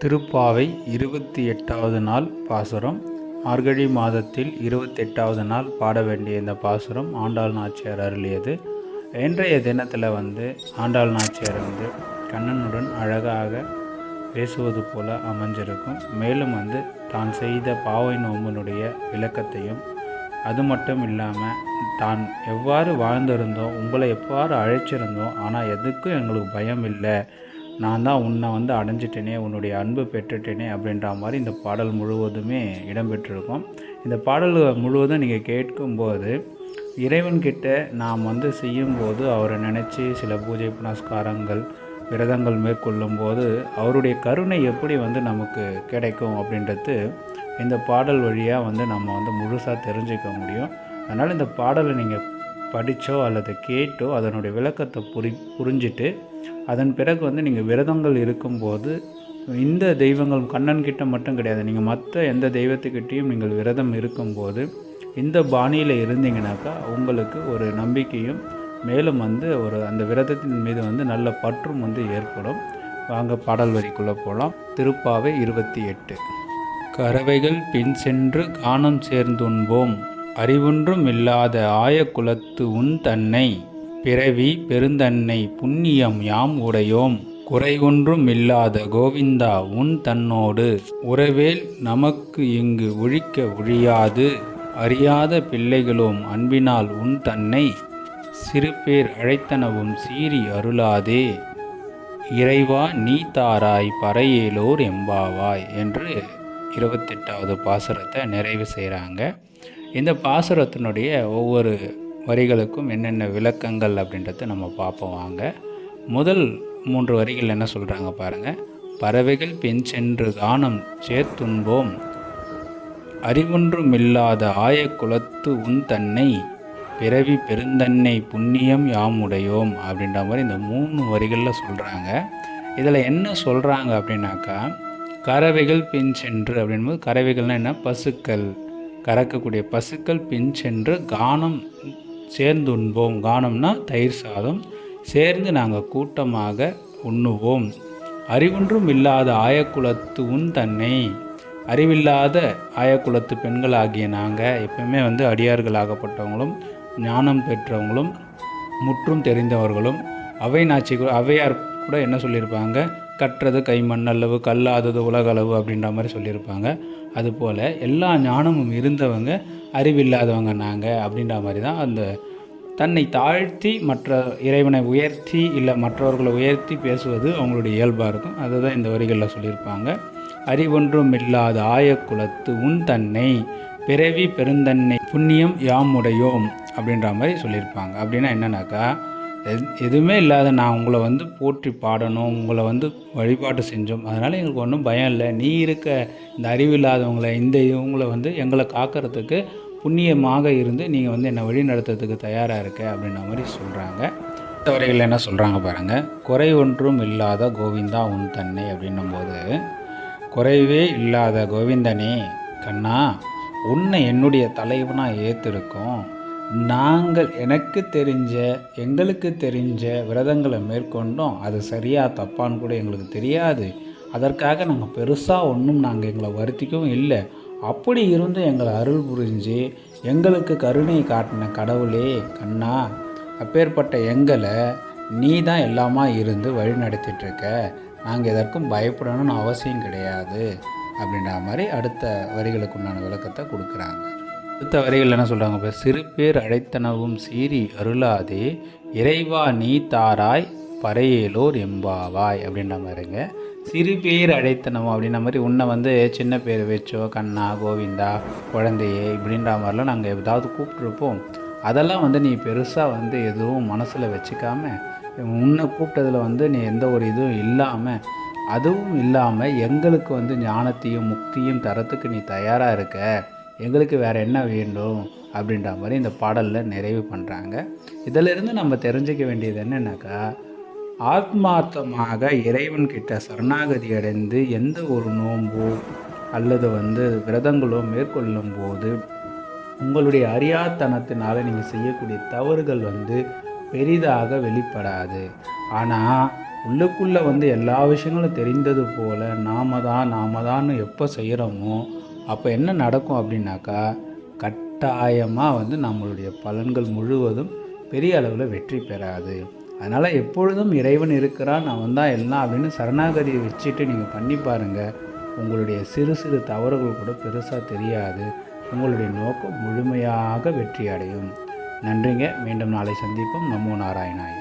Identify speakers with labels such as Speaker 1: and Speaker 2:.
Speaker 1: திருப்பாவை 28வது நாள் பாசுரம். மார்கழி மாதத்தில் 28வது நாள் பாட வேண்டிய இந்த பாசுரம் ஆண்டாள் நாச்சியார் அருளியது. இன்றைய தினத்தில் ஆண்டாள் நாச்சியார் கண்ணனுடன் அழகாக பேசுவது போல அமைஞ்சிருக்கும். மேலும் தான் செய்த பாவை நோம்பினுடைய விளக்கத்தையும், அது மட்டும் இல்லாமல் தான் எவ்வாறு வாழ்ந்திருந்தோம், உங்களை எவ்வாறு அழைச்சிருந்தோம், ஆனால் எதுக்கும் எங்களுக்கு பயம் இல்லை, நான் தான் உன்னை அடைஞ்சிட்டேனே, உன்னுடைய அன்பு பெற்றுட்டேனே அப்படின்ற மாதிரி இந்த பாடல் முழுவதுமே இடம்பெற்றிருக்கும். இந்த பாடல் முழுவதும் நீங்கள் கேட்கும்போது இறைவன்கிட்ட நாம் செய்யும்போது அவரை நினச்சி சில பூஜை புனஸ்காரங்கள் விரதங்கள் மேற்கொள்ளும் போது அவருடைய கருணை எப்படி நமக்கு கிடைக்கும் அப்படின்றது இந்த பாடல் வழியாக நம்ம முழுசாக தெரிஞ்சுக்க முடியும். அதனால் இந்த பாடலை நீங்கள் படித்தோ அல்லது கேட்டோ அதனுடைய விளக்கத்தை புரிஞ்சிட்டு அதன் பிறகு நீங்கள் விரதங்கள் இருக்கும்போது இந்த தெய்வங்கள் கண்ணன்கிட்ட மட்டும் கிடையாது, நீங்கள் மற்ற எந்த தெய்வத்துக்கிட்டேயும் நீங்கள் விரதம் இருக்கும்போது இந்த பாணியில் இருந்தீங்கனாக்கா உங்களுக்கு ஒரு நம்பிக்கையும் மேலும் ஒரு அந்த விரதத்தின் மீது நல்ல பற்றும் ஏற்படும். வாங்க பாடல் வரிக்குள்ளே போகலாம். திருப்பாவை 28. கறவைகள் பின் சென்று கானம் சேர்ந்துண்போம், அறிவொன்றும் இல்லாத ஆய குலத்து உன் தன்னை, பிறவி பெருந்தன்னை புண்ணியம் யாம் உடையோம், குறைவொன்றும் இல்லாத கோவிந்தா உன் தன்னோடு, உறவேல் நமக்கு இங்கு ஒழிக்க ஒழியாது, அறியாத பிள்ளைகளோம் அன்பினால் உன் தன்னை, சிறுபேர் அழைத்தனவும் சீறி அருளாதே, இறைவா நீ தாராய் பறையேலோர் எம்பாவாய் என்று 28வது பாசுரத்தை நிறைவு செய்கிறாங்க. இந்த பாசுரத்தினுடைய ஒவ்வொரு வரிகளுக்கும் என்னென்ன விளக்கங்கள் அப்படின்றத நம்ம பார்ப்போம் வாங்க. முதல் 3 வரிகள் என்ன சொல்கிறாங்க பாருங்கள். பறவைகள் பின் சென்று கானம் சேர்த்துண்போம், அறிவொன்றும் இல்லாத ஆய குலத்து உன் தன்னை, பிறவி பெருந்தன்னை புண்ணியம் யாமுடையோம் அப்படின்ற மாதிரி இந்த 3 வரிகளில் சொல்கிறாங்க. இதில் என்ன சொல்கிறாங்க அப்படின்னாக்கா, கறவைகள் பின் சென்று அப்படின்போது கறவைகள்னால் என்ன, பசுக்கள், கறக்கக்கூடிய பசுக்கள் பின் சென்று கானம் சேர்ந்து உண்போம். கானம்னா தயிர் சாதம், சேர்ந்து நாங்கள் கூட்டமாக உண்ணுவோம். அறிவொன்றும் இல்லாத ஆயக்குலத்து உன் தன்னை, அறிவில்லாத ஆயக்குலத்து பெண்களாகிய நாங்கள் எப்பவுமே அடியார்களாகப்பட்டவங்களும் ஞானம் பெற்றவங்களும் முற்றும் தெரிந்தவர்களும், அவையார் கூட என்ன சொல்லியிருப்பாங்க, கற்றது கைமண்ணளவு கல்லாதது உலகளவு அப்படின்ற மாதிரி சொல்லியிருப்பாங்க. அதுபோல் எல்லா ஞானமும் இருந்தவங்க அறிவில்லாதவங்க நாங்கள் அப்படின்ற மாதிரி தான் அந்த தன்னை தாழ்த்தி மற்ற இறைவனை உயர்த்தி இல்லை மற்றவர்களை உயர்த்தி பேசுவது அவங்களுடைய இயல்பாக இருக்கும். அதை தான் இந்த வரிகளில் சொல்லியிருப்பாங்க. அறிவொன்றும் இல்லாத ஆயக்குலத்து உன் தன்னை, பிறவி பெருந்தன்னை புண்ணியம் யாமுடையோம் அப்படின்ற மாதிரி சொல்லியிருப்பாங்க. அப்படின்னா என்னன்னாக்கா, எதுவுமே இல்லாத நான் உங்களை போற்றி பாடணும், உங்களை வழிபாடு செஞ்சோம், அதனால் எங்களுக்கு ஒன்றும் பயம் இல்லை, நீ இருக்க இந்த அறிவில்லாதவங்களை இந்த இவங்களை எங்களை காக்கிறதுக்கு புண்ணியமாக இருந்து நீங்கள் என்னை வழி நடத்துறதுக்கு தயாராக இருக்க அப்படின்ற மாதிரி சொல்கிறாங்க. இந்த வரைகள் என்ன சொல்கிறாங்க பாருங்கள். குறை ஒன்றும் இல்லாத கோவிந்தா உன் தன்னை அப்படின்னும் போது, குறைவே இல்லாத கோவிந்தனே கண்ணா, உன்னை என்னுடைய தலைவனாக ஏற்றிருக்கோம், நாங்கள் எங்களுக்கு தெரிஞ்ச விரதங்களை மேற்கொண்டோம், அது சரியாக தப்பான்னு கூட எங்களுக்கு தெரியாது, அதற்காக நாங்கள் பெருசாக ஒன்றும் எங்களை வருத்திக்கவும் இல்லை, அப்படி இருந்தும் எங்களை அருள் புரிஞ்சு எங்களுக்கு கருணை காட்டின கடவுளே கண்ணா, அப்பேற்பட்ட எங்களை நீ தான் எல்லாமா இருந்து வழி நடத்திட்டுருக்க, நாங்கள் எதற்கும் பயப்படணும்னு அவசியம் கிடையாது அப்படின்ற மாதிரி அடுத்த வரிகளுக்கு உண்டான விளக்கத்தை கொடுக்குறாங்க. அடுத்த வரிகள் என்ன சொல்கிறாங்க, இப்போ சிறு பேர் அழைத்தனவும் சீறி அருளாதே, இறைவா நீ தாராய் பறையேலோர் எம்பாவாய் அப்படின்ற மாதிரிங்க. சிறு பேர் அழைத்தனவும் அப்படின்ற மாதிரி உன்னை சின்ன பேர் வச்சோ, கண்ணா, கோவிந்தா, குழந்தையே இப்படின்ற மாதிரிலாம் நாங்கள் ஏதாவது கூப்பிட்ருப்போம். அதெல்லாம் நீ பெருசாக எதுவும் மனசில் வச்சுக்காம, உன்னை கூப்பிட்டதில் நீ எந்த ஒரு இதுவும் இல்லாமல், அதுவும் இல்லாமல் எங்களுக்கு ஞானத்தையும் முக்தியும் தரத்துக்கு நீ தயாராக இருக்க, எங்களுக்கு வேறு என்ன வேண்டும் அப்படின்ற மாதிரி இந்த பாடலில் நிறைவு பண்ணுறாங்க. இதிலிருந்து நம்ம தெரிஞ்சிக்க வேண்டியது என்னென்னாக்கா, ஆத்மார்த்தமாக இறைவன்கிட்ட சரணாகதி அடைந்து எந்த ஒரு நோன்போ அல்லது விரதங்களோ மேற்கொள்ளும் போது உங்களுடைய அறியாத்தனத்தினால் நீங்கள் செய்யக்கூடிய தவறுகள் பெரிதாக வெளிப்படாது. ஆனால் உள்ளுக்குள்ளே எல்லா விஷயங்களும் தெரிந்தது போல் நாம தான்னு எப்போ செய்கிறோமோ அப்போ என்ன நடக்கும் அப்படின்னாக்கா, கட்டாயமாக நம்மளுடைய பலன்கள் முழுவதும் பெரிய அளவில் வெற்றி பெறாது. அதனால் எப்பொழுதும் இறைவன் இருக்கிறான், அவன் தான் எல்லாம் அப்படின்னு சரணாகதியை வச்சுட்டு நீங்கள் பண்ணி பாருங்கள். உங்களுடைய சிறு சிறு தவறுகள் கூட பெருசாக தெரியாது. உங்களுடைய நோக்கம் முழுமையாக வெற்றி அடையும். நன்றிங்க. மீண்டும் நாளை சந்திப்போம். நமோ நாராயணாய.